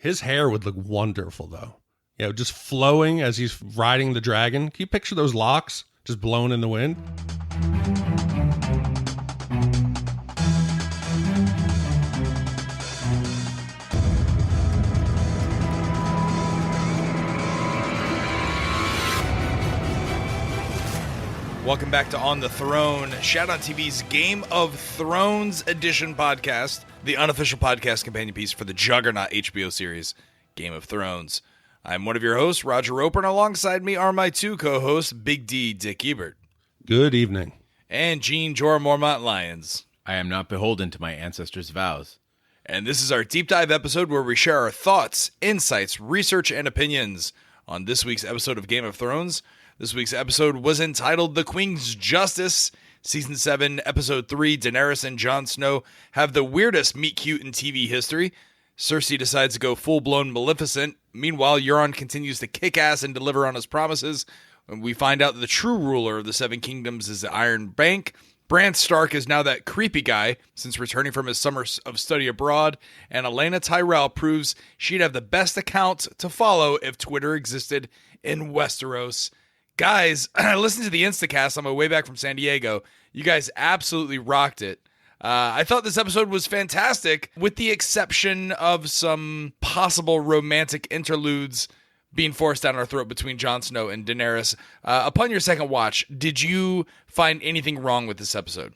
His hair would look wonderful, though. Just flowing as he's riding the dragon. Can you picture those locks just blowing in the wind? Welcome back to On the Throne, Shout on TV's Game of Thrones edition podcast, the unofficial podcast companion piece for the juggernaut HBO series, Game of Thrones. I'm one of your hosts, Roger Roper, and alongside me are my two co-hosts, Big D, Dick Ebert. Good evening. And Gene Jorah Mormont Lyons. I am not beholden to my ancestors' vows. And this is our deep dive episode where we share our thoughts, insights, research, and opinions on this week's episode of Game of Thrones. This week's episode was entitled The Queen's Justice. Season 7, Episode 3, Daenerys and Jon Snow have the weirdest meet-cute in TV history. Cersei decides to go full-blown Maleficent. Meanwhile, Euron continues to kick ass and deliver on his promises. When we find out that the true ruler of the Seven Kingdoms is the Iron Bank. Bran Stark is now that creepy guy since returning from his summer of study abroad. And Elena Tyrell proves she'd have the best account to follow if Twitter existed in Westeros. Guys, I listened to the Instacast on my way back from San Diego. You guys absolutely rocked it. I thought this episode was fantastic, with the exception of some possible romantic interludes being forced down our throat between Jon Snow and Daenerys. Upon your second watch, did you find anything wrong with this episode?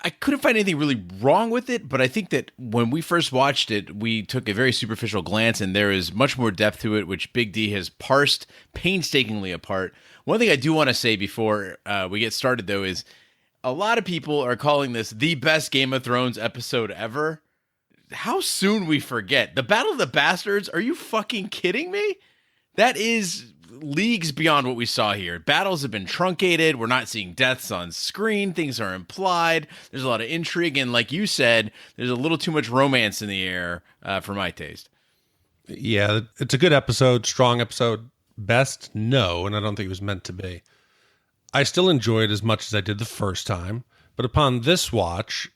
I couldn't find anything really wrong with it, but I think that when we first watched it, we took a very superficial glance, and there is much more depth to it, which Big D has parsed painstakingly apart. One thing I do want to say before we get started, though, is a lot of people are calling this the best Game of Thrones episode ever. How soon we forget. The Battle of the Bastards? Are you fucking kidding me? That is leagues beyond what we saw here. Battles have been truncated. We're not seeing deaths on screen. Things are implied. There's a lot of intrigue. And like you said, there's a little too much romance in the air for my taste. Yeah, it's a good episode, strong episode. Best? No, and I don't think it was meant to be. I still enjoy it as much as I did the first time, but upon this watch,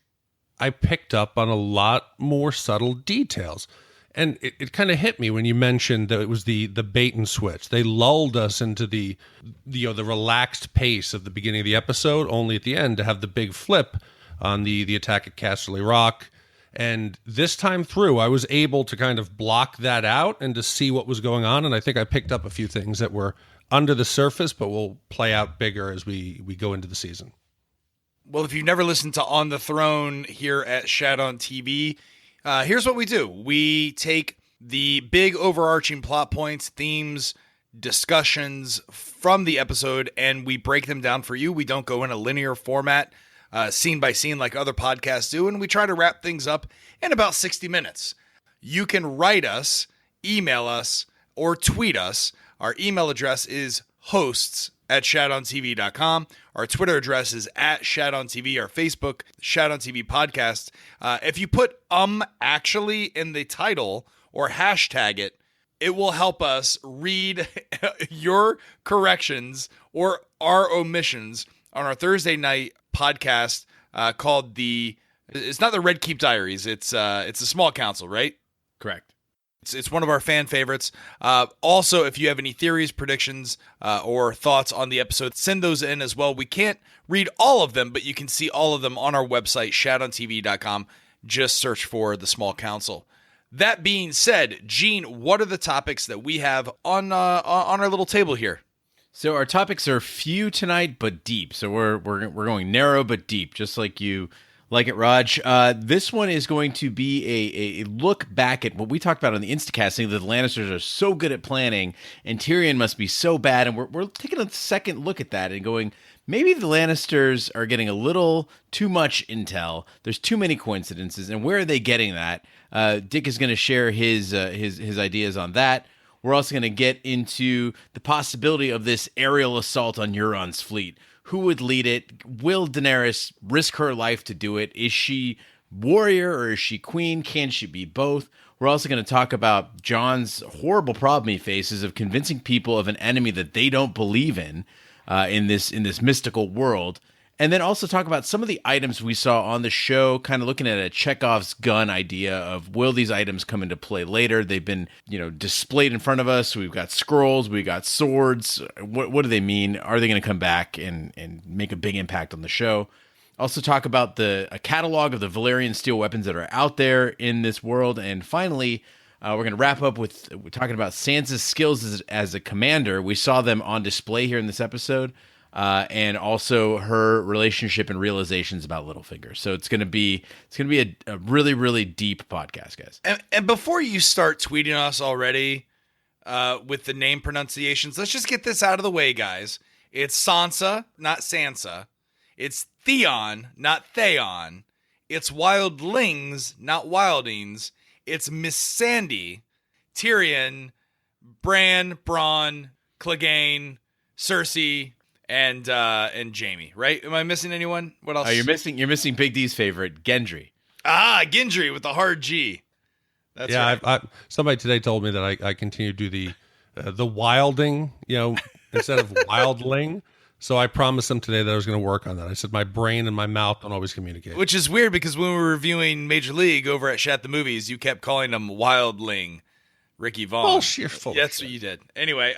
I picked up on a lot more subtle details. And it kind of hit me when you mentioned that it was the bait and switch. They lulled us into the relaxed pace of the beginning of the episode, only at the end to have the big flip on the attack at Casterly Rock. And this time through, I was able to kind of block that out and to see what was going on. And I think I picked up a few things that were under the surface, but will play out bigger as we go into the season. Well, if you've never listened to On the Throne here at Shout on TV, here's what we do. We take the big overarching plot points, themes, discussions from the episode, and we break them down for you. We don't go in a linear format, scene by scene like other podcasts do, and we try to wrap things up in about 60 minutes. You can write us, email us, or tweet us. Our email address is hosts@shoutontv.com. Our Twitter address is @ShoutOnTV. Our Facebook, Shout on TV Podcast. If you put actually in the title or hashtag it, it will help us read your corrections or our omissions on our Thursday night podcast called it's not the Red Keep Diaries. It's the Small Council, right? Correct. It's one of our fan favorites. Also, if you have any theories, predictions, or thoughts on the episode, send those in as well. We can't read all of them, but you can see all of them on our website, shoutontv.com. Just search for The Small Council. That being said, Gene, what are the topics that we have on our little table here? So our topics are few tonight, but deep. So we're going narrow but deep, just like you like it, Raj. This one is going to be a look back at what we talked about on the Instacast, saying that the Lannisters are so good at planning, and Tyrion must be so bad. And we're taking a second look at that and going, maybe the Lannisters are getting a little too much intel. There's too many coincidences, and where are they getting that? Dick is going to share his ideas on that. We're also going to get into the possibility of this aerial assault on Euron's fleet. Who would lead it? Will Daenerys risk her life to do it? Is she warrior or is she queen? Can she be both? We're also going to talk about Jon's horrible problem he faces of convincing people of an enemy that they don't believe in this mystical world. And then also talk about some of the items we saw on the show, kind of looking at a Chekhov's gun idea of, will these items come into play later? They've been, displayed in front of us. We've got scrolls, we've got swords. What do they mean? Are they going to come back and make a big impact on the show? Also talk about a catalog of the Valyrian steel weapons that are out there in this world. And finally, we're going to wrap up with talking about Sansa's skills as a commander. We saw them on display here in this episode. And also her relationship and realizations about Littlefinger. So it's going to be a really, really deep podcast, guys. And before you start tweeting us already with the name pronunciations, let's just get this out of the way, guys. It's Sansa, not Sansa. It's Theon, not Theon. It's Wildlings, not Wildings. It's Miss Sandy, Tyrion, Bran, Bronn, Clegane, Cersei, and Jaime, right? Am I missing anyone? What else? Oh, you're missing Big D's favorite, Gendry. Gendry with the hard G. That's right. Somebody today told me that I continue to do the wilding, instead of wildling. So I promised them today that I was going to work on that. I said my brain and my mouth don't always communicate. Which is weird because when we were reviewing Major League over at Shat the Movies, you kept calling them Wildling, Ricky Vaughn. Bullshit, full That's what you did. Anyway,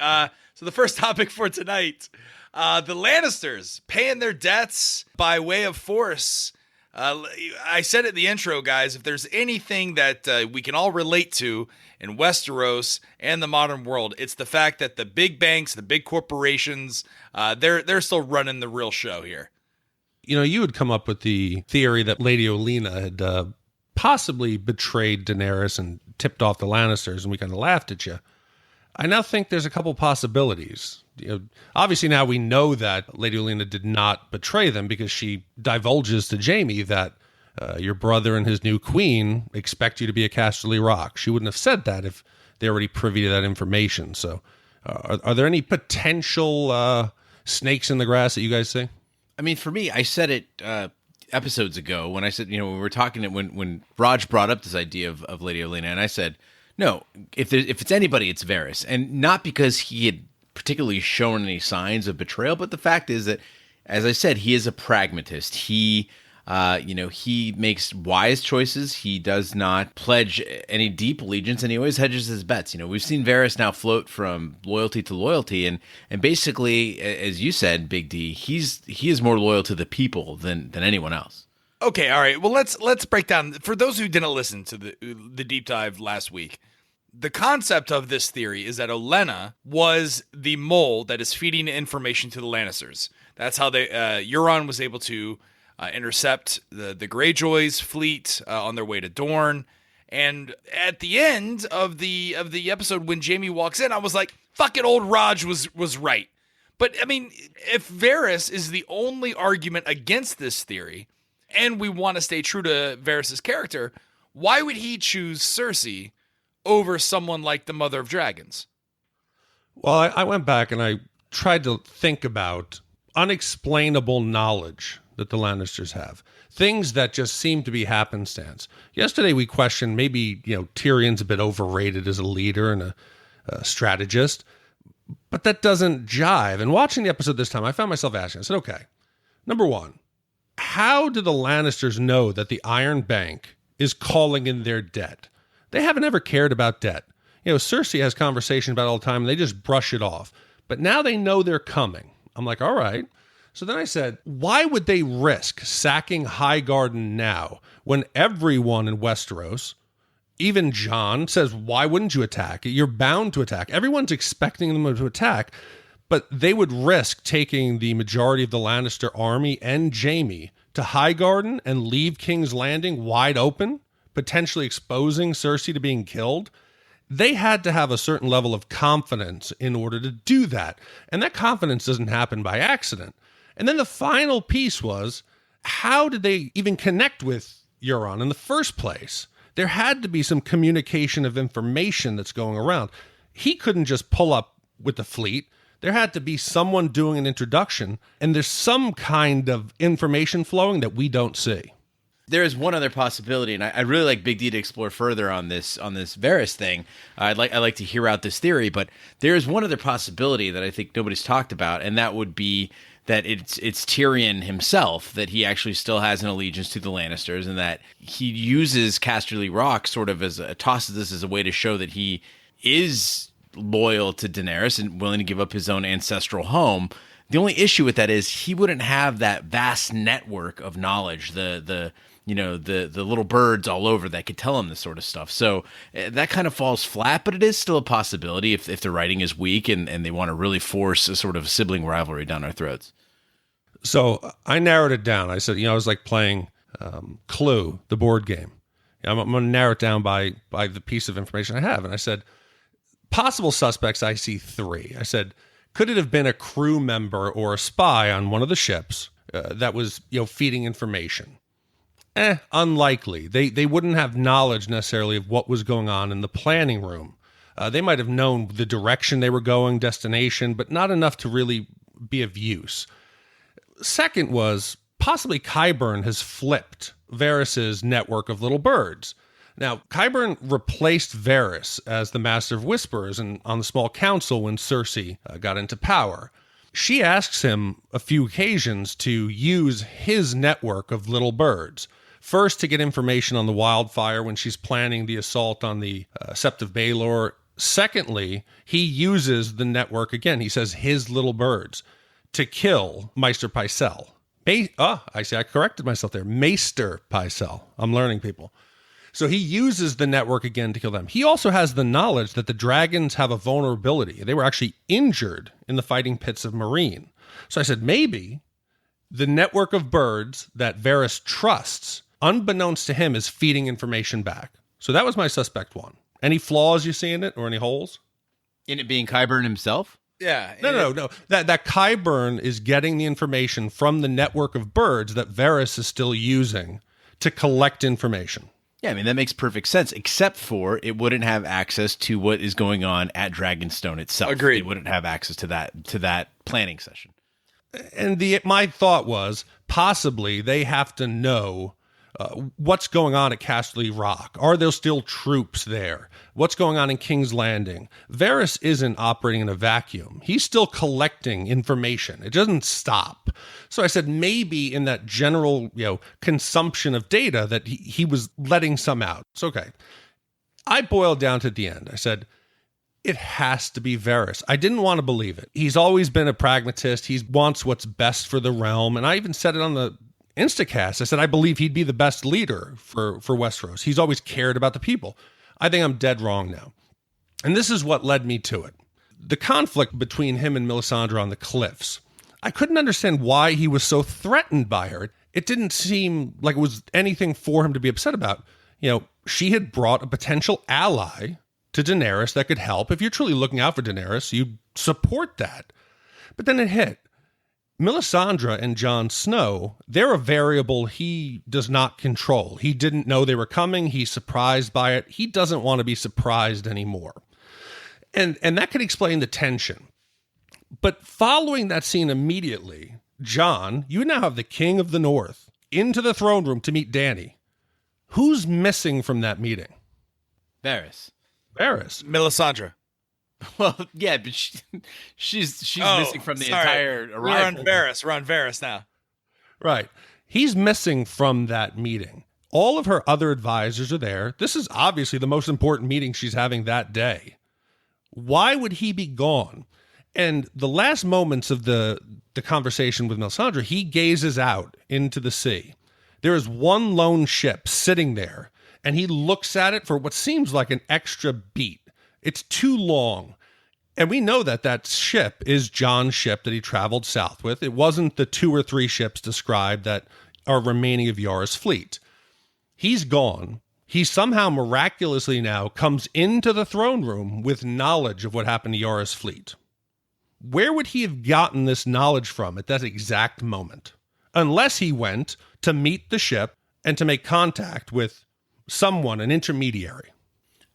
so the first topic for tonight, the Lannisters paying their debts by way of force. I said it in the intro, guys, if there's anything that we can all relate to in Westeros and the modern world, it's the fact that the big banks, the big corporations, they're still running the real show here. You had come up with the theory that Lady Olenna had possibly betrayed Daenerys and tipped off the Lannisters, and we kind of laughed at you. I now think there's a couple possibilities. Obviously now we know that Lady Olenna did not betray them because she divulges to Jaime that your brother and his new queen expect you to be a Casterly Rock. She wouldn't have said that if they're already privy to that information. So are there any potential snakes in the grass that you guys see? I mean, for me, I said it episodes ago when I said, when we were talking, when Raj brought up this idea of Lady Olenna, and I said, no, if it's anybody, it's Varys. And not because he had particularly shown any signs of betrayal, but the fact is that, as I said, he is a pragmatist. He makes wise choices. He does not pledge any deep allegiance, and he always hedges his bets. We've seen Varys now float from loyalty to loyalty, and basically, as you said, Big D, he is more loyal to the people than anyone else. Okay, all right. Well, let's break down, for those who didn't listen to the deep dive last week. The concept of this theory is that Olenna was the mole that is feeding information to the Lannisters. That's how Euron was able to intercept the Greyjoys' fleet on their way to Dorne. And at the end of the episode, when Jaime walks in, I was like, "Fuck it, old Raj was right." But I mean, if Varys is the only argument against this theory, and we want to stay true to Varys' character, why would he choose Cersei over someone like the Mother of Dragons? Well, I went back and I tried to think about unexplainable knowledge that the Lannisters have. Things that just seem to be happenstance. Yesterday we questioned maybe, Tyrion's a bit overrated as a leader and a strategist, but that doesn't jive. And watching the episode this time, I found myself asking, I said, okay, number one, how do the Lannisters know that the Iron Bank is calling in their debt? They haven't ever cared about debt. Cersei has conversation about it all the time, and they just brush it off. But now they know they're coming. I'm like, all right. So then I said, why would they risk sacking Highgarden now when everyone in Westeros, even Jon, says, why wouldn't you attack? You're bound to attack. Everyone's expecting them to attack, but they would risk taking the majority of the Lannister army and Jaime to Highgarden and leave King's Landing wide open, potentially exposing Cersei to being killed. They had to have a certain level of confidence in order to do that. And that confidence doesn't happen by accident. And then the final piece was, how did they even connect with Euron in the first place? There had to be some communication of information that's going around. He couldn't just pull up with the fleet. There had to be someone doing an introduction, and there's some kind of information flowing that we don't see. There is one other possibility, and I'd really like Big D to explore further on this Varys thing. I'd like to hear out this theory, but there is one other possibility that I think nobody's talked about, and that would be that it's Tyrion himself, that he actually still has an allegiance to the Lannisters, and that he uses Casterly Rock sort of tosses this as a way to show that he is loyal to Daenerys and willing to give up his own ancestral home. The only issue with that is he wouldn't have that vast network of knowledge, the little birds all over that could tell him this sort of stuff. So that kind of falls flat, but it is still a possibility if the writing is weak and they want to really force a sort of sibling rivalry down our throats. So I narrowed it down. I said, I was like playing Clue, the board game. I'm going to narrow it down by the piece of information I have. And I said, possible suspects, I see 3. I said, could it have been a crew member or a spy on one of the ships that was, feeding information? Unlikely. They wouldn't have knowledge necessarily of what was going on in the planning room. They might have known the direction they were going, destination, but not enough to really be of use. Second was possibly Qyburn has flipped Varys's network of little birds. Now, Qyburn replaced Varys as the Master of Whisperers and on the Small Council when Cersei got into power. She asks him a few occasions to use his network of little birds. First, to get information on the wildfire when she's planning the assault on the Sept of Baelor. Secondly, he uses the network, again, he says his little birds, to kill Maester Pycelle. I corrected myself there. Maester Pycelle. I'm learning, people. So he uses the network again to kill them. He also has the knowledge that the dragons have a vulnerability. They were actually injured in the fighting pits of Meereen. So I said, maybe the network of birds that Varys trusts, unbeknownst to him, is feeding information back. So that was my suspect 1. Any flaws you see in it or any holes? In it being Qyburn himself? Yeah. No. That Qyburn is getting the information from the network of birds that Varys is still using to collect information. Yeah, I mean, that makes perfect sense, except for it wouldn't have access to what is going on at Dragonstone itself. Agreed. It wouldn't have access to that planning session. And my thought was possibly they have to know what's going on at Casterly Rock. Are there still troops there? What's going on in King's Landing? Varys isn't operating in a vacuum. He's still collecting information. It doesn't stop. So I said maybe in that general, consumption of data that he was letting some out. It's okay. I boiled down to the end. I said, it has to be Varys. I didn't want to believe it. He's always been a pragmatist. He wants what's best for the realm. And I even said it on the Instacast. I said, I believe he'd be the best leader for Westeros. He's always cared about the people. I think I'm dead wrong now. And this is what led me to it. The conflict between him and Melisandre on the cliffs. I couldn't understand why he was so threatened by her. It didn't seem like it was anything for him to be upset about. She had brought a potential ally to Daenerys that could help. If you're truly looking out for Daenerys, you support that. But then it hit. Melisandre and Jon Snow, they're a variable he does not control. He didn't know they were coming. He's surprised by it. He doesn't want to be surprised anymore. And that could explain the tension. But following that scene immediately, Jon, you now have the King of the North into the throne room to meet Dany. Who's missing from that meeting? Varys. Melisandre. Well, yeah, but she's missing from the entire arrival. We're on Varys now. Right. He's missing from that meeting. All of her other advisors are there. This is obviously the most important meeting she's having that day. Why would he be gone? And the last moments of the conversation with Melisandre, he gazes out into the sea. There is one lone ship sitting there, and he looks at it for what seems like an extra beat. It's too long. And we know that ship is Jon's ship that he traveled south with. It wasn't the 2 or 3 ships described that are remaining of Yara's fleet. He's gone. He somehow miraculously now comes into the throne room with knowledge of what happened to Yara's fleet. Where would he have gotten this knowledge from at that exact moment? Unless he went to meet the ship and to make contact with someone, an intermediary.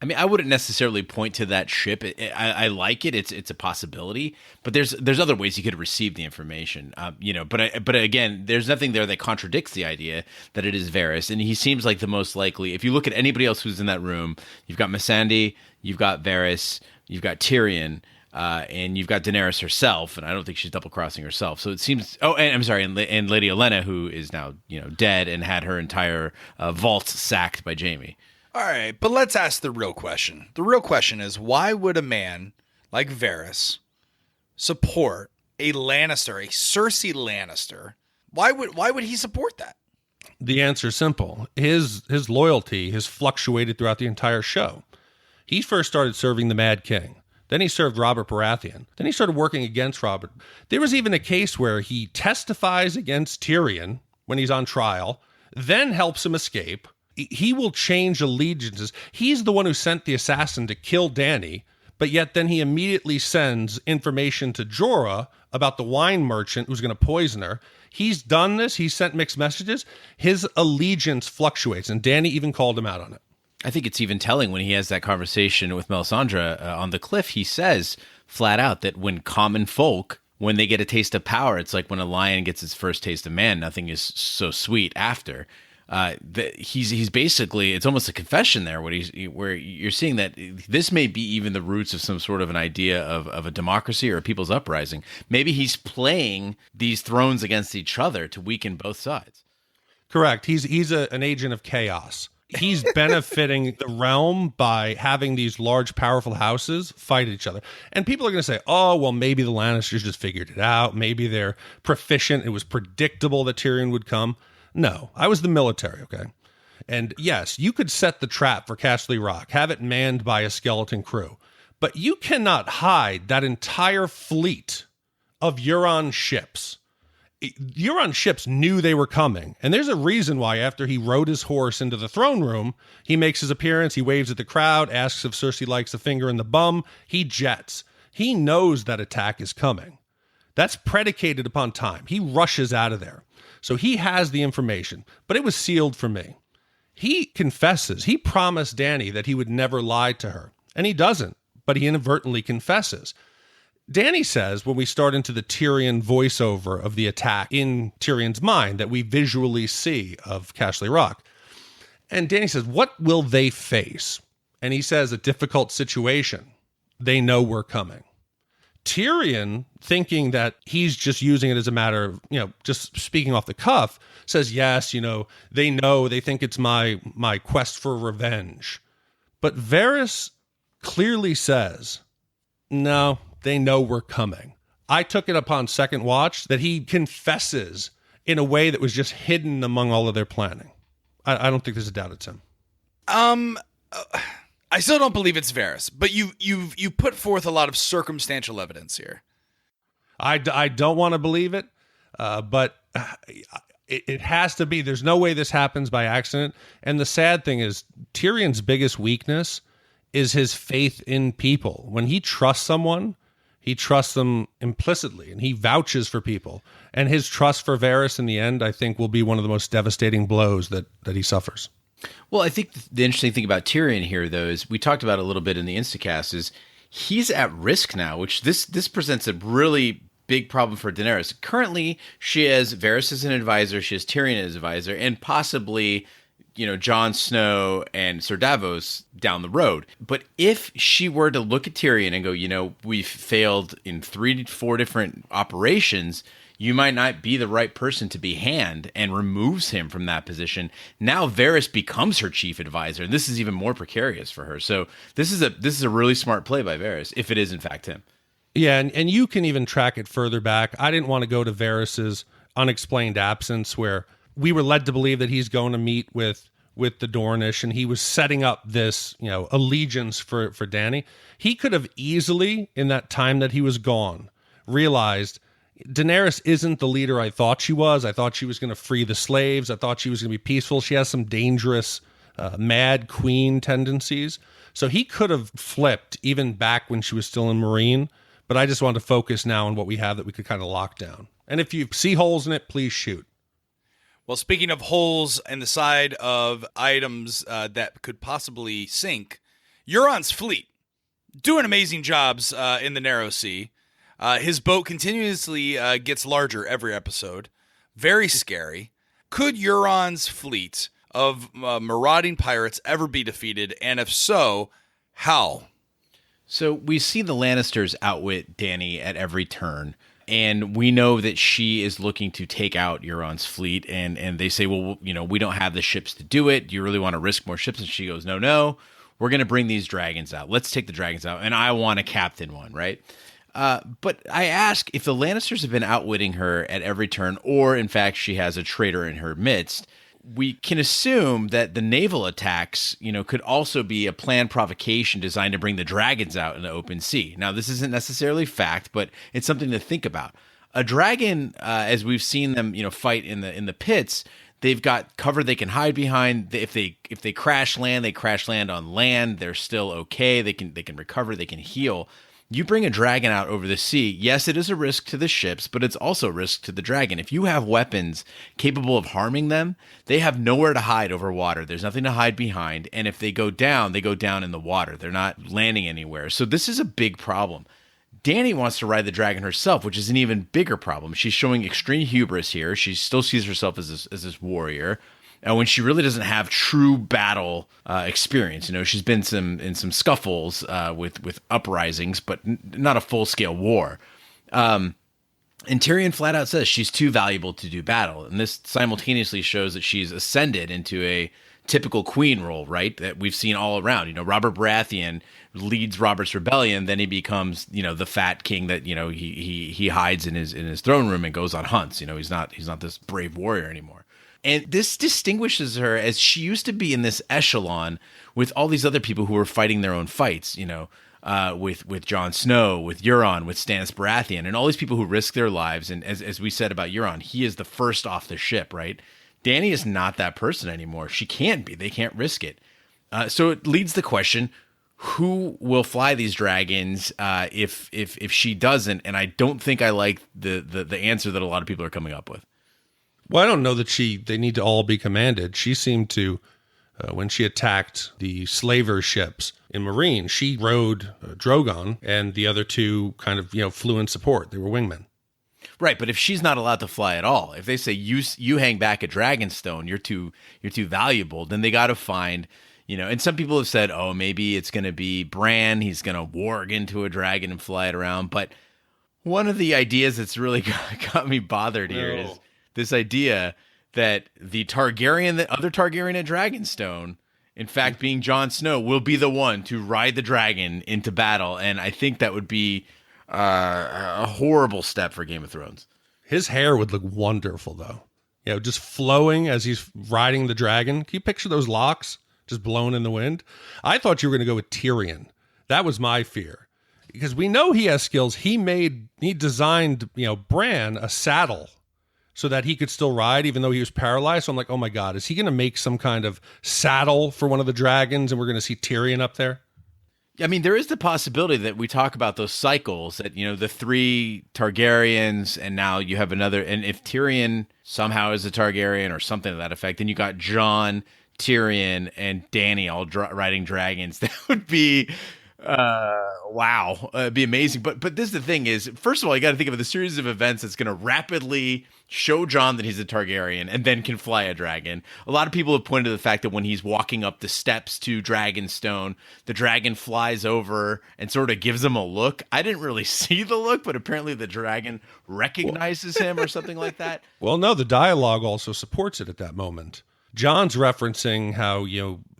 I mean, I wouldn't necessarily point to that ship. I like it. It's a possibility, but there's other ways you could receive the information. But again, there's nothing there that contradicts the idea that it is Varys, and he seems like the most likely. If you look at anybody else who's in that room, you've got Missandei, you've got Varys, you've got Tyrion. And you've got Daenerys herself, and I don't think she's double-crossing herself. So it seems... Oh, and I'm sorry, and Lady Olenna, who is now, dead and had her entire vault sacked by Jaime. All right, but let's ask the real question. The real question is, why would a man like Varys support a Lannister, a Cersei Lannister? Why would he support that? The answer is simple. His loyalty has fluctuated throughout the entire show. He first started serving the Mad King. Then he served Robert Baratheon. Then he started working against Robert. There was even a case where he testifies against Tyrion when he's on trial, then helps him escape. He will change allegiances. He's the one who sent the assassin to kill Dany, but yet then he immediately sends information to Jorah about the wine merchant who's going to poison her. He's done this. He's sent mixed messages. His allegiance fluctuates, and Dany even called him out on it. I think it's even telling when he has that conversation with Melisandre on the cliff. He says flat out that when common folk, when they get a taste of power, it's like when a lion gets its first taste of man, nothing is so sweet after. He's basically, it's almost a confession there where you're seeing that this may be even the roots of some sort of an idea of a democracy or a people's uprising. Maybe he's playing these thrones against each other to weaken both sides. Correct. He's an agent of chaos. He's benefiting the realm by having these large, powerful houses fight each other. And people are going to say, oh, well, maybe the Lannisters just figured it out. Maybe they're proficient. It was predictable that Tyrion would come. No, I was the military, okay? And yes, you could set the trap for Castle Rock, have it manned by a skeleton crew. But you cannot hide that entire fleet of Euron ships. Euron ships knew they were coming. And there's a reason why after he rode his horse into the throne room, he makes his appearance, he waves at the crowd, asks if Cersei likes the finger in the bum, he jets. He knows that attack is coming. That's predicated upon time. He rushes out of there. So he has the information, but it was sealed for me. He confesses. He promised Dany that he would never lie to her. And he doesn't, but he inadvertently confesses. Dany says when we start into the Tyrion voiceover of the attack in Tyrion's mind that we visually see of Castle Rock. And Dany says, what will they face? And he says, a difficult situation. They know we're coming. Tyrion, thinking that he's just using it as a matter of, just speaking off the cuff, says, yes, they think it's my quest for revenge. But Varys clearly says, no, they know we're coming. I took it upon second watch that he confesses in a way that was just hidden among all of their planning. I don't think there's a doubt it's him. I still don't believe it's Varys, but you put forth a lot of circumstantial evidence here. I don't want to believe it, but it has to be. There's no way this happens by accident. And the sad thing is Tyrion's biggest weakness is his faith in people. When he trusts someone, he trusts them implicitly, and he vouches for people. And his trust for Varys in the end, I think, will be one of the most devastating blows that he suffers. Well, I think the interesting thing about Tyrion here, though, is we talked about it a little bit in the Instacast, is he's at risk now, which this presents a really big problem for Daenerys. Currently, she has Varys as an advisor, she has Tyrion as an advisor, and possibly, Jon Snow and Sir Davos down the road. But if she were to look at Tyrion and go, we've failed in 3 to 4 different operations, you might not be the right person to be hand, and removes him from that position. Now Varys becomes her chief advisor, and this is even more precarious for her. So this is a really smart play by Varys, if it is in fact him. Yeah, and you can even track it further back. I didn't want to go to Varys's unexplained absence, where we were led to believe that he's going to meet with the Dornish, and he was setting up this, allegiance for Dany. He could have easily, in that time that he was gone, realized Daenerys isn't the leader I thought she was. I thought she was going to free the slaves. I thought she was going to be peaceful. She has some dangerous, mad queen tendencies. So he could have flipped even back when she was still in Meereen. But I just wanted to focus now on what we have that we could kind of lock down. And if you see holes in it, please shoot. Well, speaking of holes in the side of items that could possibly sink, Euron's fleet doing amazing jobs in the Narrow Sea. His boat continuously gets larger every episode. Very scary. Could Euron's fleet of marauding pirates ever be defeated? And if so, how? So we see the Lannisters outwit Dany at every turn, and we know that she is looking to take out Euron's fleet, and they say, well, we don't have the ships to do it. Do you really want to risk more ships? And she goes, no, we're going to bring these dragons out. Let's take the dragons out, and I want to captain one, right? But I ask, if the Lannisters have been outwitting her at every turn, or in fact she has a traitor in her midst, we can assume that the naval attacks, could also be a planned provocation designed to bring the dragons out in the open sea. Now, this isn't necessarily fact, but it's something to think about. A dragon, as we've seen them, fight in the pits, they've got cover they can hide behind. If they crash land, they crash land on land. They're still okay. They can recover. They can heal. You bring a dragon out over the sea, yes, it is a risk to the ships, but it's also a risk to the dragon. If you have weapons capable of harming them, they have nowhere to hide over water. There's nothing to hide behind. And if they go down in the water. They're not landing anywhere. So this is a big problem. Dany wants to ride the dragon herself, which is an even bigger problem. She's showing extreme hubris here. She still sees herself as this warrior. When she really doesn't have true battle experience. She's been in some scuffles with uprisings, but not a full-scale war. And Tyrion flat out says she's too valuable to do battle. And this simultaneously shows that she's ascended into a typical queen role, right? That we've seen all around. Robert Baratheon leads Robert's rebellion, then he becomes, the fat king that, he hides in his throne room and goes on hunts. He's not this brave warrior anymore. And this distinguishes her, as she used to be in this echelon with all these other people who were fighting their own fights, with Jon Snow, with Euron, with Stannis Baratheon, and all these people who risk their lives. And as we said about Euron, he is the first off the ship, right? Dany is not that person anymore. She can't be. They can't risk it. So it leads the question, who will fly these dragons if she doesn't? And I don't think I like the answer that a lot of people are coming up with. Well, I don't know that they need to all be commanded. She seemed to, when she attacked the slaver ships in Marine, she rode Drogon, and the other two kind of, flew in support. They were wingmen. Right, but if she's not allowed to fly at all, if they say you hang back at Dragonstone, you're too valuable, then they got to find, and some people have said, oh, maybe it's going to be Bran. He's going to warg into a dragon and fly it around. But one of the ideas that's really got me bothered here is this idea that the other Targaryen at Dragonstone, in fact, being Jon Snow, will be the one to ride the dragon into battle. And I think that would be a horrible step for Game of Thrones. His hair would look wonderful, though. Just flowing as he's riding the dragon. Can you picture those locks just blown in the wind? I thought you were going to go with Tyrion. That was my fear. Because we know he has skills. He designed, Bran a saddle so that he could still ride even though he was paralyzed. So I'm like, oh my God, is he going to make some kind of saddle for one of the dragons and we're going to see Tyrion up there? I mean, there is the possibility that we talk about those cycles that, the 3 Targaryens and now you have another. And if Tyrion somehow is a Targaryen or something to that effect, then you got Jon, Tyrion, and Dany all riding dragons. That would be... wow, it'd be amazing. But this is the thing is, first of all, you got to think of the series of events that's going to rapidly show Jon that he's a Targaryen and then can fly a dragon. A lot of people have pointed to the fact that when he's walking up the steps to Dragonstone, the dragon flies over and sort of gives him a look. I didn't really see the look, but apparently the dragon recognizes him or something like that. Well, no, the dialogue also supports it at that moment. Jon's referencing how,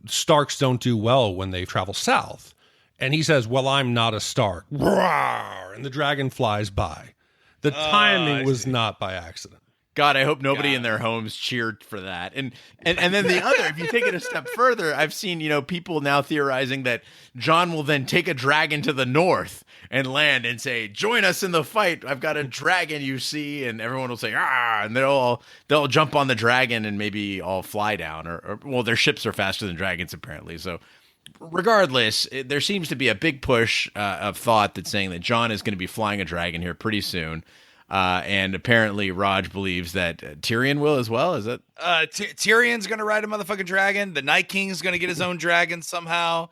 Starks don't do well when they travel south. And he says, well, I'm not a Stark. Roar! And the dragon flies by. The timing was not by accident. God, I hope nobody in their homes cheered for that. And then the other, if you take it a step further, I've seen, people now theorizing that Jon will then take a dragon to the north and land and say, join us in the fight. I've got a dragon, you see. And everyone will say, ah, and they'll jump on the dragon and maybe all fly down. Or their ships are faster than dragons, apparently. So regardless, there seems to be a big push of thought that's saying that Jon is going to be flying a dragon here pretty soon. And apparently Raj believes that Tyrion will as well. Is it? Tyrion's going to ride a motherfucking dragon. The Night King's going to get his own dragon somehow.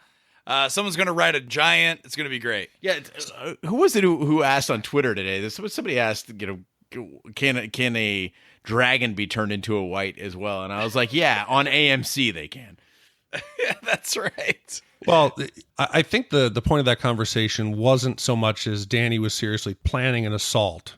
Someone's going to ride a giant. It's going to be great. Yeah. Who was it who asked on Twitter today? Somebody asked, can a dragon be turned into a white as well? And I was like, yeah, on AMC they can. Yeah, that's right. Well, I think the point of that conversation wasn't so much as Dany was seriously planning an assault,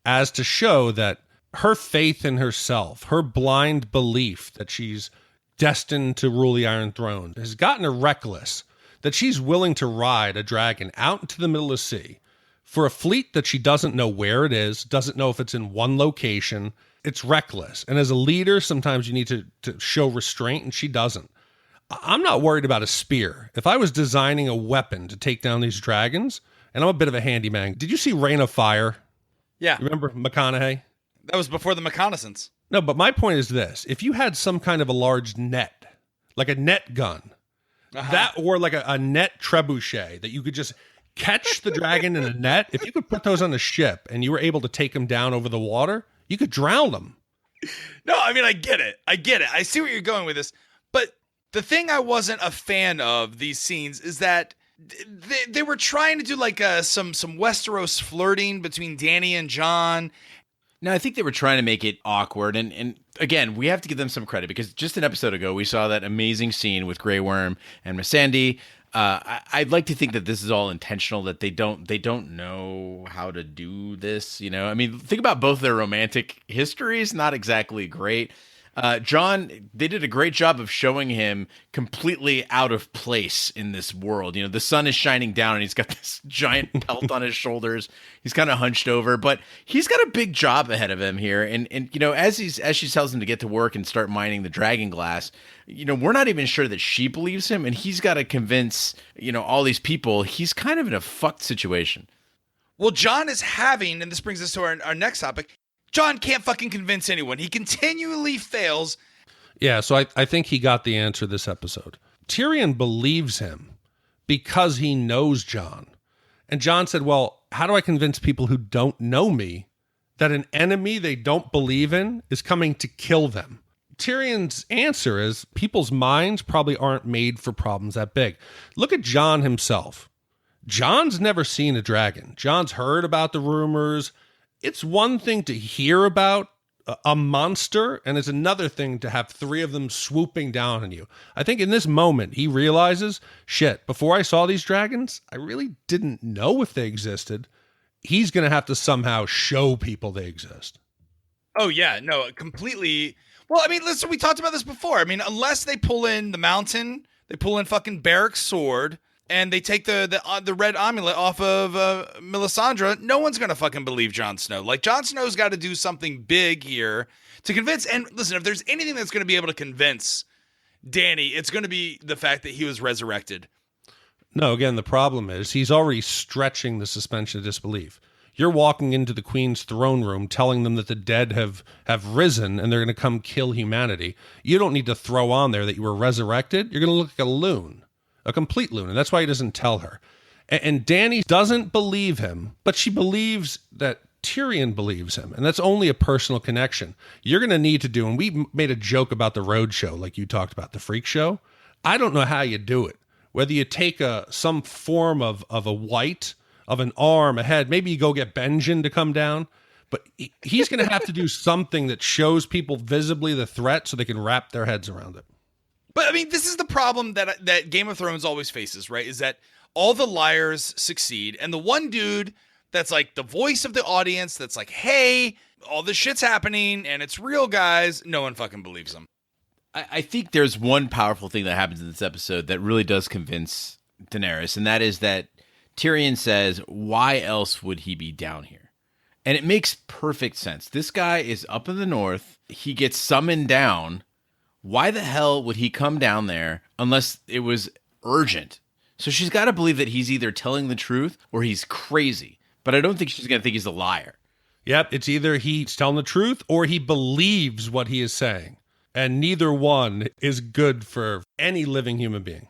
as to show that her faith in herself, her blind belief that she's destined to rule the Iron Throne, has gotten her reckless, that she's willing to ride a dragon out into the middle of the sea for a fleet that she doesn't know where it is, doesn't know if it's in one location. It's reckless. And as a leader, sometimes you need to show restraint, and she doesn't. I'm not worried about a spear. If I was designing a weapon to take down these dragons, and I'm a bit of a handyman, did you see Rain of Fire? Yeah. Remember McConaughey? That was before the reconnaissance. No, but my point is this. If you had some kind of a large net, like a net gun, that or like a net trebuchet that you could just catch the dragon in a net, if you could put those on a ship and you were able to take them down over the water, you could drown them. No, I mean, I get it. I see where you're going with this. But the thing I wasn't a fan of these scenes is that they were trying to do like some Westeros flirting between Dany and Jon. No, I think they were trying to make it awkward. And again, we have to give them some credit because just an episode ago, we saw that amazing scene with Grey Worm and Missandei. I'd like to think that this is all intentional, that they don't know how to do this. You know, I mean, think about both their romantic histories, not exactly great. Jon, they did a great job of showing him completely out of place in this world. You know, the sun is shining down and he's got this giant pelt on his shoulders. He's kind of hunched over, but he's got a big job ahead of him here. And you know, as she tells him to get to work and start mining the dragon glass, you know, we're not even sure that she believes him, and he's got to convince, you know, all these people. He's kind of in a fucked situation. Well, Jon is having, and this brings us to our next topic, Jon can't fucking convince anyone. He continually fails. Yeah, so I think he got the answer this episode. Tyrion believes him because he knows Jon. And Jon said, well, how do I convince people who don't know me that an enemy they don't believe in is coming to kill them? Tyrion's answer is people's minds probably aren't made for problems that big. Look at Jon himself. Jon's never seen a dragon. Jon's heard about the rumors. It's one thing to hear about a monster, and it's another thing to have three of them swooping down on you. I think in this moment, he realizes, shit, before I saw these dragons, I really didn't know if they existed. He's going to have to somehow show people they exist. Oh, yeah, no, completely. Well, I mean, listen, we talked about this before. I mean, unless they pull in the mountain, they pull in fucking Beric's sword, and they take the red amulet off of Melisandre, no one's going to fucking believe Jon Snow. Like, Jon Snow's got to do something big here to convince. And listen, if there's anything that's going to be able to convince Dany, it's going to be the fact that he was resurrected. No, again, the problem is he's already stretching the suspension of disbelief. You're walking into the Queen's throne room telling them that the dead have risen and they're going to come kill humanity. You don't need to throw on there that you were resurrected. You're going to look like a loon. A complete loon, and that's why he doesn't tell her. And Dany doesn't believe him, but she believes that Tyrion believes him, and that's only a personal connection. You're going to need to do, and we made a joke about the road show, like you talked about, the freak show. I don't know how you do it. Whether you take some form of a white, of an arm, a head, maybe you go get Benjen to come down, but he's going to have to do something that shows people visibly the threat so they can wrap their heads around it. But I mean, this is the problem that Game of Thrones always faces, right? Is that all the liars succeed, and the one dude that's like the voice of the audience, that's like, hey, all this shit's happening, and it's real, guys, no one fucking believes him. I think there's one powerful thing that happens in this episode that really does convince Daenerys, and that is that Tyrion says, why else would he be down here? And it makes perfect sense. This guy is up in the north. He gets summoned down. Why the hell would he come down there unless it was urgent? So she's got to believe that he's either telling the truth or he's crazy. But I don't think she's going to think he's a liar. Yep, it's either he's telling the truth or he believes what he is saying. And neither one is good for any living human being.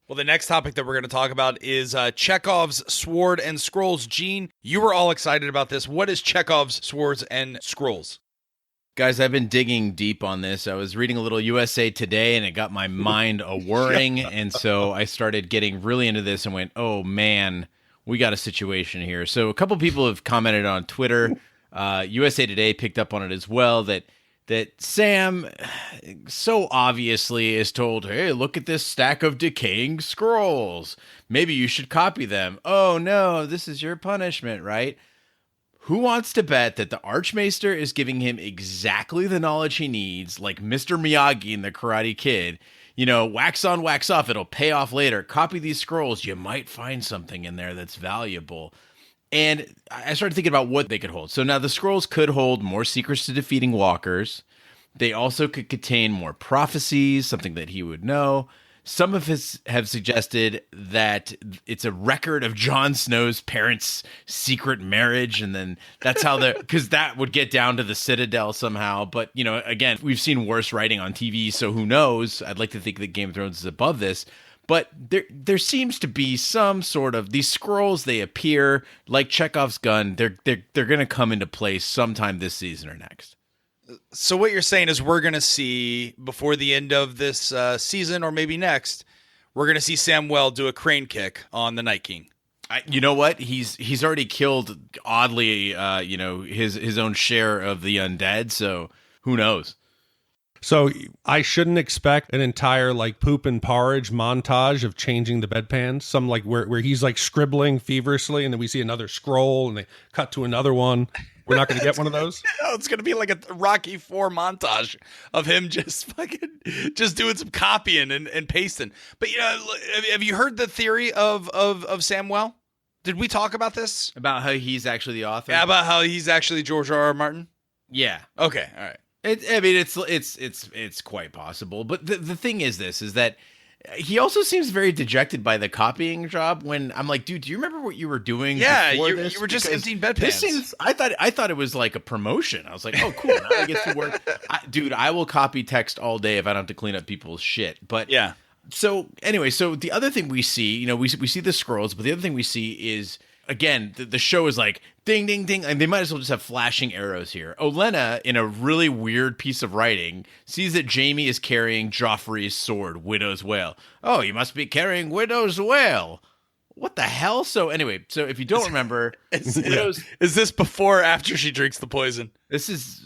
Well, the next topic that we're going to talk about is Chekhov's Sword and Scrolls. Gene, you were all excited about this. What is Chekhov's Swords and Scrolls? Guys, I've been digging deep on this. I was reading a little USA Today, and it got my mind a-whirring, and so I started getting really into this and went, oh, man, we got a situation here. So a couple people have commented on Twitter. USA Today picked up on it as well, that that Sam so obviously is told, hey, look at this stack of decaying scrolls. Maybe you should copy them. Oh no, this is your punishment, right? Who wants to bet that the Archmaester is giving him exactly the knowledge he needs, like Mr. Miyagi in The Karate Kid? Wax on, wax off. It'll pay off later. Copy these scrolls. You might find something in there that's valuable. And I started thinking about what they could hold. So now the scrolls could hold more secrets to defeating walkers. They also could contain more prophecies, something that he would know. Some of us have suggested that it's a record of Jon Snow's parents' secret marriage, and then that's how because that would get down to the Citadel somehow. But, again, we've seen worse writing on TV, so who knows? I'd like to think that Game of Thrones is above this. But there seems to be some sort of, these scrolls, they appear like Chekhov's gun. They're going to come into place sometime this season or next. So what you're saying is we're going to see, before the end of this season or maybe next, we're going to see Samwell do a crane kick on the Night King. You know what? He's already killed, oddly, his own share of the undead, so who knows? So I shouldn't expect an entire poop and porridge montage of changing the bedpans. Some where he's scribbling feverishly, and then we see another scroll, and they cut to another one. We're not going to get one of those. No, it's going to be like a Rocky IV montage of him just doing some copying and pasting. But have you heard the theory of Samwell? Did we talk about this? About how he's actually the author? Yeah, about how he's actually George R.R. Martin? Yeah. Okay, all right. It's quite possible. But the thing is that he also seems very dejected by the copying job. When I'm like, dude, do you remember what you were doing? Yeah, before you this? were just Because emptying bedpans. I thought it was like a promotion. I was like, oh, cool. Now I get to work. Dude, I will copy text all day if I don't have to clean up people's shit. But yeah. So anyway, the other thing we see, we see the scrolls, but the other thing we see is, again, the show is like ding, ding, ding, and they might as well just have flashing arrows here. Olenna, in a really weird piece of writing, sees that Jaime is carrying Joffrey's sword, Widow's Wail. Oh, you must be carrying Widow's Wail. What the hell? So anyway, if you don't remember, is this before or after she drinks the poison? This is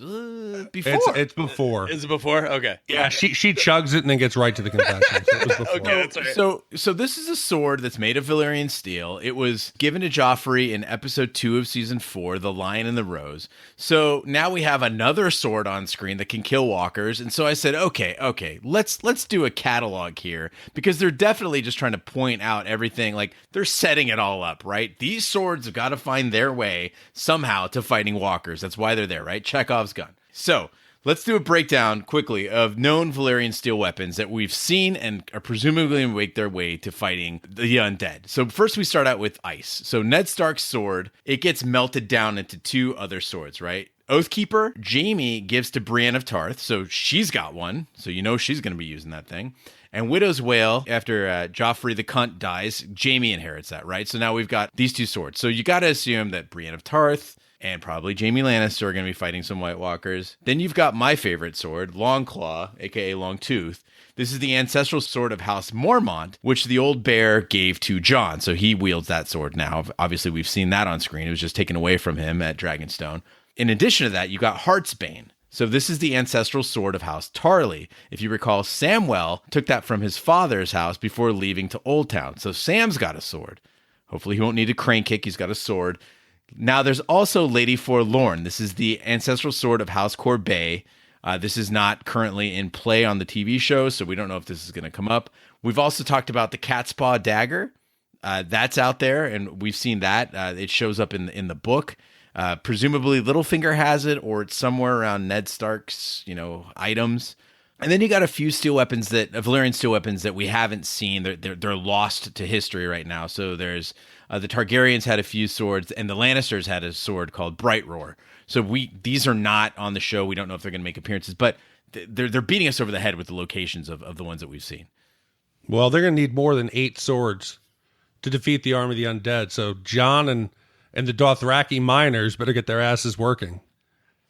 before. It's before. Is it before? Okay. Yeah, she chugs it and then gets right to the confession. So it was before. Okay, that's right. So this is a sword that's made of Valyrian steel. It was given to Joffrey in episode 2 of season 4, The Lion and the Rose. So now we have another sword on screen that can kill walkers. And so I said, okay, let's do a catalog here, because they're definitely just trying to point out everything. Like, they're setting it all up, right? These swords have got to find their way somehow to fighting walkers. That's why they're there, right? Chekhov's gun. So let's do a breakdown quickly of known Valyrian steel weapons that we've seen and are presumably make their way to fighting the undead. So first we start out with ice. So Ned Stark's sword, it gets melted down into 2 other swords, right? Oathkeeper, Jaime gives to Brienne of Tarth. So she's got one. So she's going to be using that thing. And Widow's Wail, after Joffrey the cunt dies, Jaime inherits that, right? So now we've got these 2 swords. So you got to assume that Brienne of Tarth and probably Jaime Lannister are going to be fighting some White Walkers. Then you've got my favorite sword, Longclaw, aka Longtooth. This is the ancestral sword of House Mormont, which the old bear gave to Jon. So he wields that sword now. Obviously, we've seen that on screen. It was just taken away from him at Dragonstone. In addition to that, you got Heartsbane. So this is the ancestral sword of House Tarly. If you recall, Samwell took that from his father's house before leaving to Old Town. So Sam's got a sword. Hopefully he won't need a crane kick. He's got a sword. Now there's also Lady Forlorn. This is the ancestral sword of House Corbet. This is not currently in play on the TV show, so we don't know if this is going to come up. We've also talked about the Cat's Paw dagger. That's out there, and we've seen that. It shows up in the book. Presumably Littlefinger has it, or it's somewhere around Ned Stark's, items. And then you got a few Valyrian steel weapons that we haven't seen. They're lost to history right now. So there's the Targaryens had a few swords, and the Lannisters had a sword called Bright Roar. So these are not on the show. We don't know if they're going to make appearances, but they're beating us over the head with the locations of the ones that we've seen. Well, they're going to need more than 8 swords to defeat the army of the undead. So Jon and the Dothraki miners better get their asses working.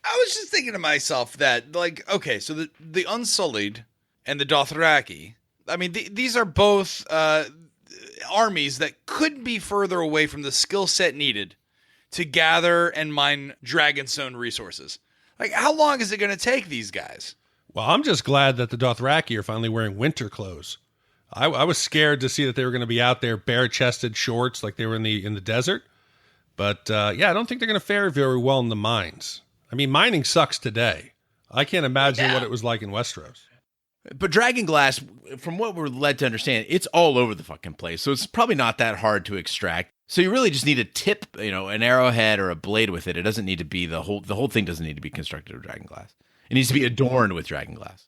I was just thinking to myself that, okay, so the Unsullied and the Dothraki, I mean, these are both armies that couldn't be further away from the skill set needed to gather and mine Dragonstone resources. Like, how long is it going to take these guys? Well, I'm just glad that the Dothraki are finally wearing winter clothes. I was scared to see that they were going to be out there bare-chested shorts like they were in the desert. But I don't think they're going to fare very well in the mines. I mean, mining sucks today. I can't imagine what it was like in Westeros. But dragonglass, from what we're led to understand, it's all over the fucking place. So it's probably not that hard to extract. So you really just need a tip, an arrowhead or a blade with it. It doesn't need to be the whole thing doesn't need to be constructed of dragonglass. It needs to be adorned with dragonglass.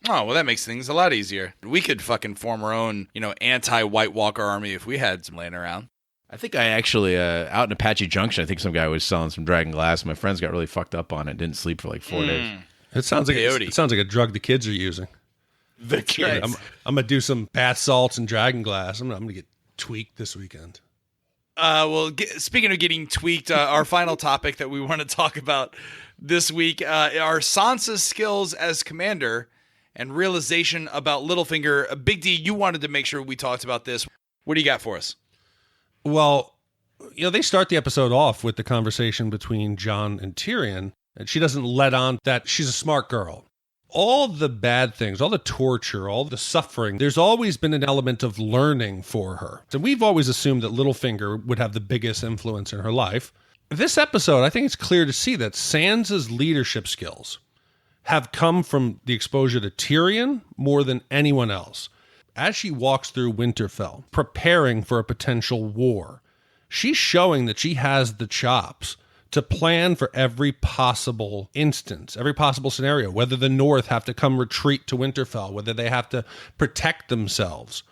Oh, well, that makes things a lot easier. We could fucking form our own, anti-White Walker army if we had some laying around. I think I actually, out in Apache Junction, I think some guy was selling some dragonglass. My friends got really fucked up on it. Didn't sleep for like 4 days. It sounds like a drug the kids are using. The kids. I'm gonna do some bath salts and dragonglass. I'm gonna get tweaked this weekend. Speaking of getting tweaked, our final topic that we want to talk about this week are Sansa's skills as commander and realization about Littlefinger. Big D, you wanted to make sure we talked about this. What do you got for us? Well, they start the episode off with the conversation between Jon and Tyrion, and she doesn't let on that she's a smart girl. All the bad things, all the torture, all the suffering, there's always been an element of learning for her. And we've always assumed that Littlefinger would have the biggest influence in her life. This episode, I think it's clear to see that Sansa's leadership skills have come from the exposure to Tyrion more than anyone else. As she walks through Winterfell, preparing for a potential war, she's showing that she has the chops to plan for every possible instance, every possible scenario, whether the North have to come retreat to Winterfell, whether they have to protect themselves.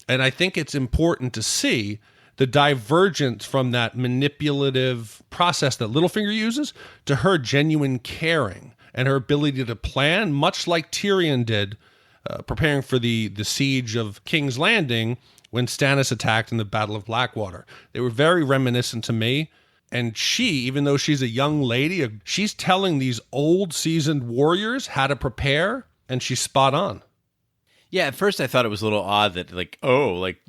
And I think it's important to see the divergence from that manipulative process that Littlefinger uses to her genuine caring and her ability to plan, much like Tyrion did, preparing for the siege of King's Landing when Stannis attacked in the Battle of Blackwater. They were very reminiscent to me. And she, even though she's a young lady, she's telling these old seasoned warriors how to prepare, and she's spot on. Yeah, at first I thought it was a little odd that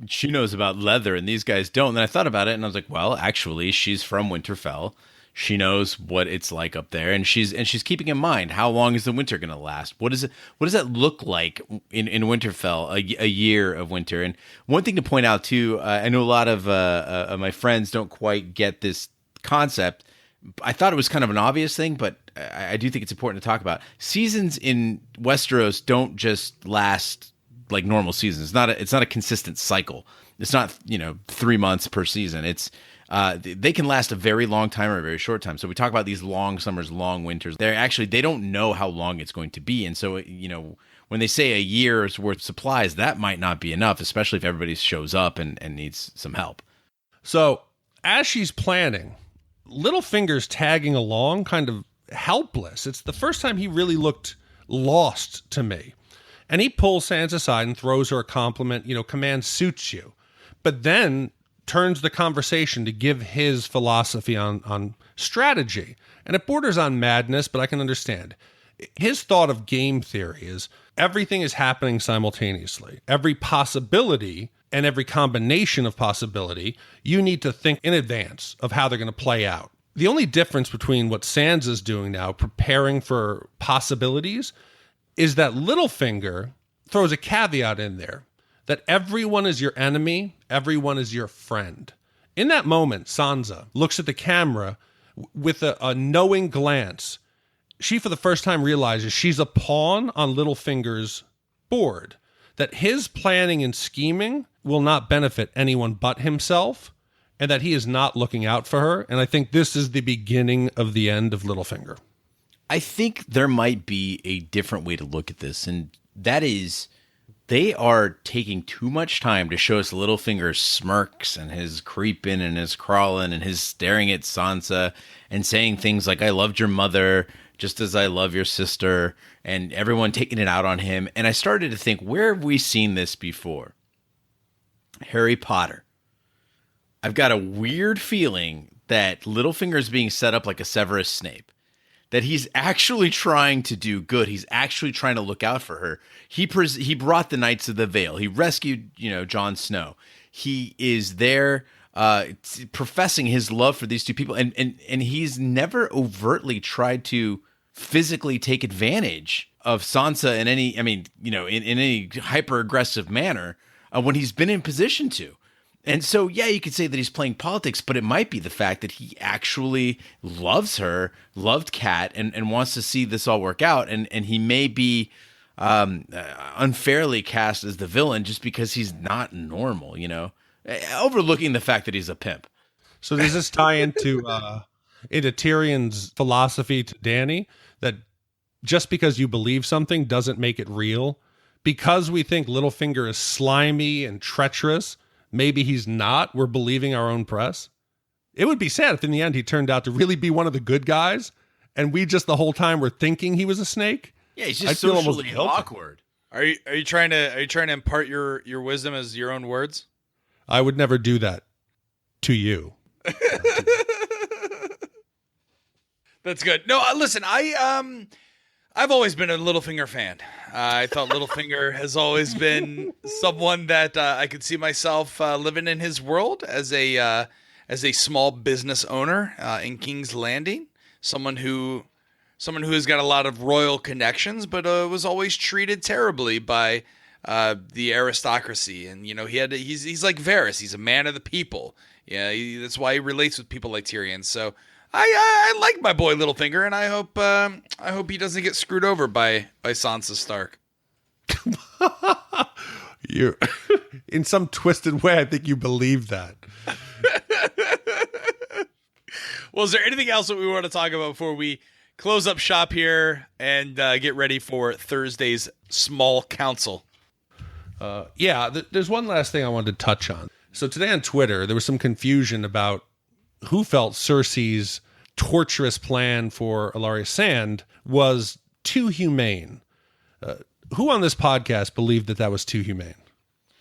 she knows about leather and these guys don't. And then I thought about it and I was like, well, actually, she's from Winterfell. She knows what it's like up there, and she's keeping in mind how long is the winter going to last? What does that look like in Winterfell? A year of winter. And one thing to point out too, I know a lot of my friends don't quite get this concept. I thought it was kind of an obvious thing, but I do think it's important to talk about. Seasons in Westeros don't just last like normal seasons. It's not a consistent cycle. It's not 3 months per season. It's they can last a very long time or a very short time. So we talk about these long summers, long winters. They don't know how long it's going to be, and so when they say a year's worth of supplies, that might not be enough, especially if everybody shows up and needs some help. So as she's planning, Littlefinger's tagging along kind of helpless. It's the first time he really looked lost to me. And he pulls Sansa aside and throws her a compliment, command suits you. But then turns the conversation to give his philosophy on strategy. And it borders on madness, but I can understand. His thought of game theory is everything is happening simultaneously. Every possibility and every combination of possibility, you need to think in advance of how they're going to play out. The only difference between what Sansa's doing now, preparing for possibilities, is that Littlefinger throws a caveat in there that everyone is your enemy, everyone is your friend. In that moment, Sansa looks at the camera with a knowing glance. She, for the first time, realizes she's a pawn on Littlefinger's board, that his planning and scheming will not benefit anyone but himself, and that he is not looking out for her. And I think this is the beginning of the end of Littlefinger. I think there might be a different way to look at this, and that is they are taking too much time to show us Littlefinger's smirks and his creeping and his crawling and his staring at Sansa and saying things like, I loved your mother just as I love your sister, and everyone taking it out on him. And I started to think, where have we seen this before? Harry Potter. I've got a weird feeling that Littlefinger is being set up like a Severus Snape. That he's actually trying to do good. He's actually trying to look out for her. He brought the Knights of the Vale. He rescued, Jon Snow. He is there professing his love for these two people. And he's never overtly tried to physically take advantage of Sansa in any, in any hyper aggressive manner when he's been in position to. And so, yeah, you could say that he's playing politics, but it might be the fact that he actually loves her, loved Kat, and wants to see this all work out. And he may be unfairly cast as the villain just because he's not normal, overlooking the fact that he's a pimp. So does this tie into Tyrion's philosophy to Dany that just because you believe something doesn't make it real? Because we think Littlefinger is slimy and treacherous, maybe he's not. We're believing our own press. It would be sad if in the end he turned out to really be one of the good guys, and we just the whole time were thinking he was a snake. Yeah, he's just socially awkward. Are you trying to impart your wisdom as your own words? I would never do that to you. That's good. No, listen, I've always been a Littlefinger fan. I thought Littlefinger has always been someone that I could see myself living in his world as a small business owner in King's Landing. Someone who has got a lot of royal connections, but was always treated terribly by the aristocracy. And he's like Varys. He's a man of the people. Yeah, that's why he relates with people like Tyrion. So I like my boy Littlefinger, and I hope he doesn't get screwed over by Sansa Stark. You, in some twisted way, I think you believe that. Well, is there anything else that we want to talk about before we close up shop here and get ready for Thursday's small council? There's one last thing I wanted to touch on. So today on Twitter, there was some confusion about who felt Cersei's torturous plan for Ilaria Sand was too humane. Who on this podcast believed that was too humane?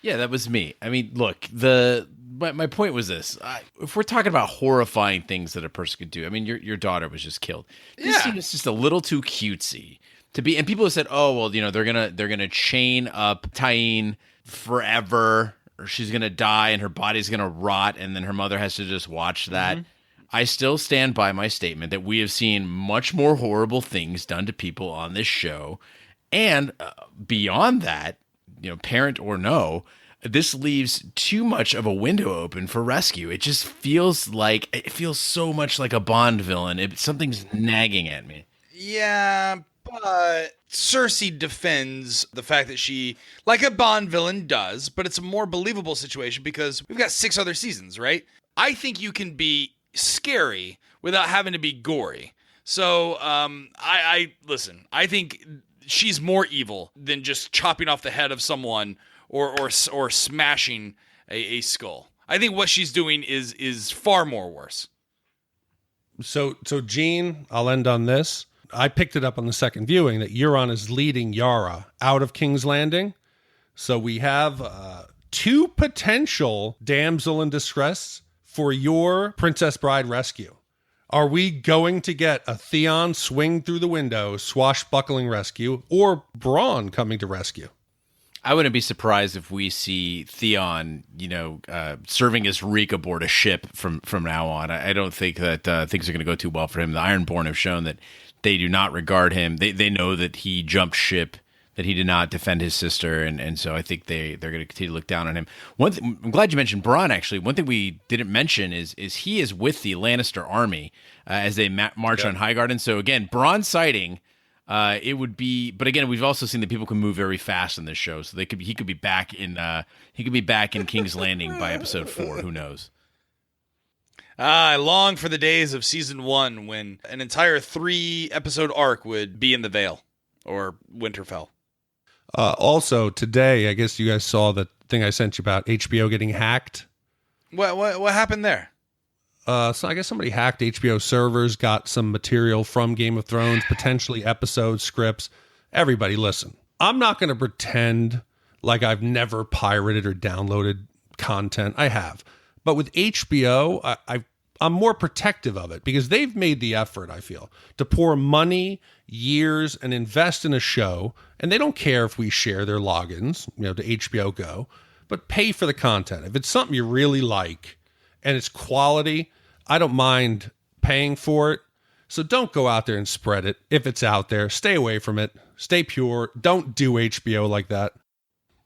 Yeah, that was me. I mean, look, my point was this. If we're talking about horrifying things that a person could do, I mean, your daughter was just killed. This seems just a little too cutesy to be. And people have said, oh, well, they're gonna chain up Tyene forever, or she's gonna die and her body's gonna rot, and then her mother has to just watch that. Mm-hmm. I still stand by my statement that we have seen much more horrible things done to people on this show. And beyond that, parent or no, this leaves too much of a window open for rescue. It just feels so much like a Bond villain. Something's nagging at me. Yeah, but Cersei defends the fact that she, like a Bond villain does, but it's a more believable situation because we've got 6 other seasons, right? I think you can be scary without having to be gory. So, I listen, I think she's more evil than just chopping off the head of someone or smashing a skull. I think what she's doing is far more worse. So Gene, I'll end on this. I picked it up on the second viewing that Euron is leading Yara out of King's Landing. So we have 2 potential damsel in distress for your Princess Bride rescue. Are we going to get a Theon swing through the window, swashbuckling rescue, or Bronn coming to rescue? I wouldn't be surprised if we see Theon, serving as Reek aboard a ship from now on. I don't think that things are going to go too well for him. The Ironborn have shown that they do not regard him. They know that he jumped ship, that he did not defend his sister, and so I think they're going to continue to look down on him. I'm glad you mentioned Bronn, actually. One thing we didn't mention is he is with the Lannister army as they march on Highgarden. So again, Bronn sighting, it would be, but again, we've also seen that people can move very fast in this show, so he could be back in King's Landing by episode 4. Who knows? I long for the days of season 1 when an entire 3-episode arc would be in the Vale or Winterfell. Also, today, I guess you guys saw the thing I sent you about HBO getting hacked. What happened there? So I guess somebody hacked HBO servers, got some material from Game of Thrones, potentially episodes, scripts. Everybody, listen. I'm not going to pretend like I've never pirated or downloaded content. I have. But with HBO, I'm more protective of it because they've made the effort, I feel, to pour money, years, and invest in a show, and they don't care if we share their logins, to HBO Go, but pay for the content. If it's something you really like and it's quality, I don't mind paying for it. So don't go out there and spread it. If it's out there, stay away from it. Stay pure. Don't do HBO like that.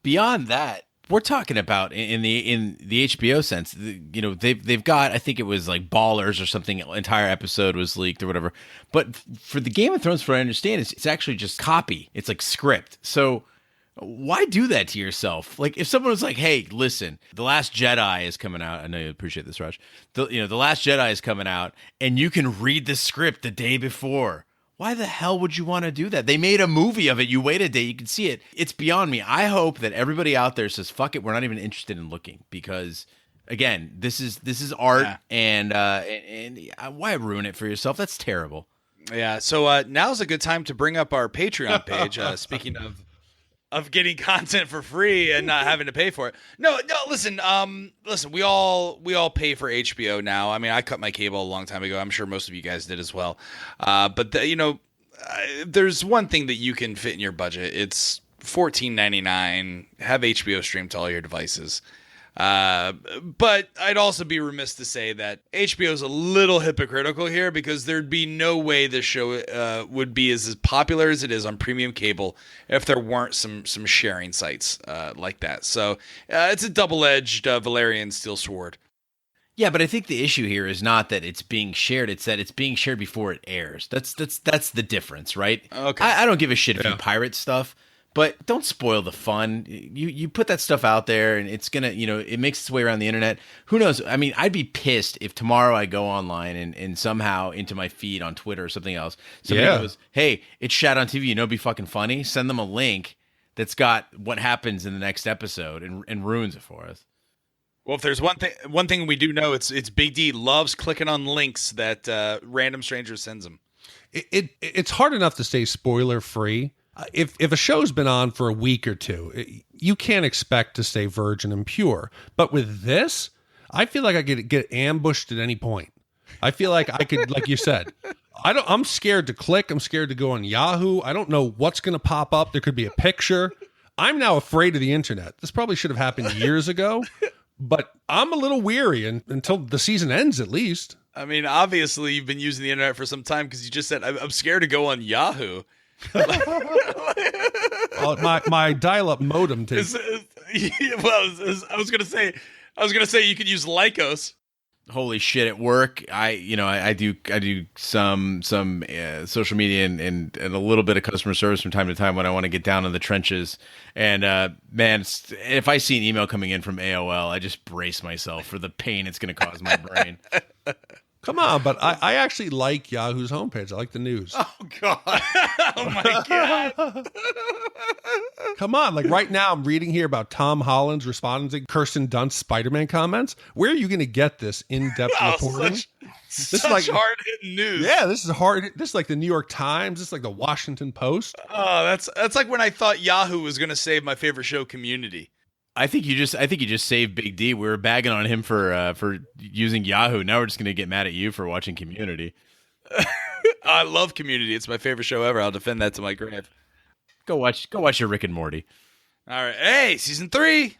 Beyond that, we're talking about in the HBO sense, they've got, I think it was like Ballers or something, entire episode was leaked or whatever. But for the Game of Thrones, from what I understand, it's actually just copy. It's like script. So why do that to yourself? Like if someone was like, "Hey, listen, The Last Jedi is coming out." I know you appreciate this, Raj. The Last Jedi is coming out, and you can read the script the day before. Why the hell would you want to do that? They made a movie of it. You wait a day, you can see it. It's beyond me. I hope that everybody out there says, "Fuck it, we're not even interested in looking," because again, this is art, and why ruin it for yourself? That's terrible. Yeah. So now's a good time to bring up our Patreon page. Speaking of getting content for free and not having to pay for it. No, listen, we all pay for HBO now. I mean, I cut my cable a long time ago. I'm sure most of you guys did as well. But there's one thing that you can fit in your budget. It's $14.99. Have HBO stream to all your devices. But I'd also be remiss to say that HBO is a little hypocritical here, because there'd be no way this show would be as popular as it is on premium cable if there weren't some sharing sites like that. So it's a double-edged Valyrian steel sword. Yeah, but I think the issue here is not that it's being shared; it's that it's being shared before it airs. That's the difference, right? Okay. I don't give a shit if you pirate stuff. But don't spoil the fun. You put that stuff out there, and it's gonna, it makes its way around the internet. Who knows? I mean, I'd be pissed if tomorrow I go online and somehow into my feed on Twitter or something else, somebody goes, "Hey, it's Shat on TV. It'd be fucking funny." Send them a link that's got what happens in the next episode and ruins it for us. Well, if there's one thing we do know, it's Big D loves clicking on links that random strangers sends him. It's hard enough to stay spoiler free. If a show's been on for a week or two, you can't expect to stay virgin and pure. But with this, I feel like I could get ambushed at any point. I feel like I could, like you said, I'm scared to click. I'm scared to go on Yahoo. I don't know what's going to pop up. There could be a picture. I'm now afraid of the internet. This probably should have happened years ago, but I'm a little weary until the season ends, at least. I mean, obviously you've been using the internet for some time, because you just said, I'm scared to go on Yahoo. my dial-up modem takes. I was gonna say you could use Lycos. Holy shit! At work, I do some social media and a little bit of customer service from time to time when I want to get down in the trenches. And man, if I see an email coming in from AOL, I just brace myself for the pain it's going to cause my brain. Come on, but I actually like Yahoo's homepage. I like the news. Oh, God. Oh, my God. Come on. Like right now, I'm reading here about Tom Holland's responding to Kirsten Dunst's Spider-Man comments. Where are you going to get this in-depth reporting? Such hard-hitting news. Yeah, this is hard. This is like the New York Times. This is like the Washington Post. Oh, that's like when I thought Yahoo was going to save my favorite show, Community. I think you just saved Big D. We were bagging on him for using Yahoo. Now we're just gonna get mad at you for watching Community. I love Community. It's my favorite show ever. I'll defend that to my grave. Go watch your Rick and Morty. All right. Hey, season 3.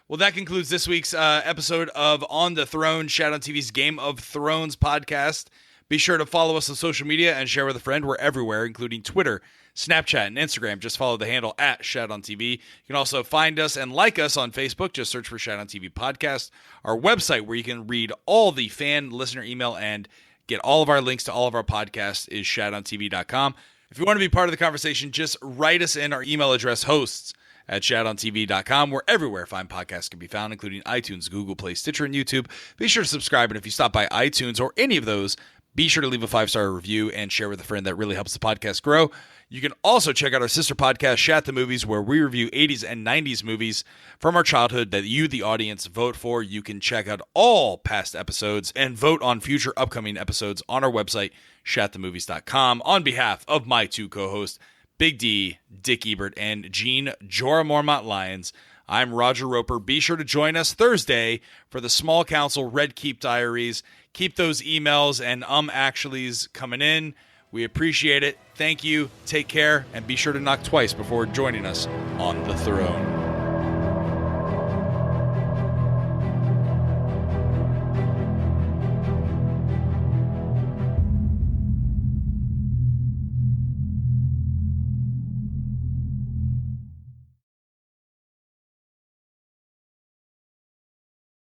Well, that concludes this week's episode of On the Throne, Shat on TV's Game of Thrones podcast. Be sure to follow us on social media and share with a friend. We're everywhere, including Twitter, Snapchat, and Instagram. Just follow the handle at Shat on TV. You can also find us and like us on Facebook. Just search for Shat on TV Podcast. Our website, where you can read all the fan listener email and get all of our links to all of our podcasts, is shatontv.com. If you want to be part of the conversation, just write us in. Our email address, hosts@shatontv.com. We're everywhere fine podcasts can be found, including iTunes, Google Play, Stitcher, and YouTube. Be sure to subscribe. And if you stop by iTunes or any of those, be sure to leave a 5-star review and share with a friend. That really helps the podcast grow. You can also check out our sister podcast, Shat the Movies, where we review 80s and 90s movies from our childhood that you, the audience, vote for. You can check out all past episodes and vote on future upcoming episodes on our website, shatthemovies.com. On behalf of my two co-hosts, Big D, Dick Ebert, and Gene Jorah Mormont Lyons, I'm Roger Roper. Be sure to join us Thursday for the Small Council Red Keep Diaries. Keep those emails and actuallys coming in. We appreciate it. Thank you. Take care. And be sure to knock twice before joining us on the throne.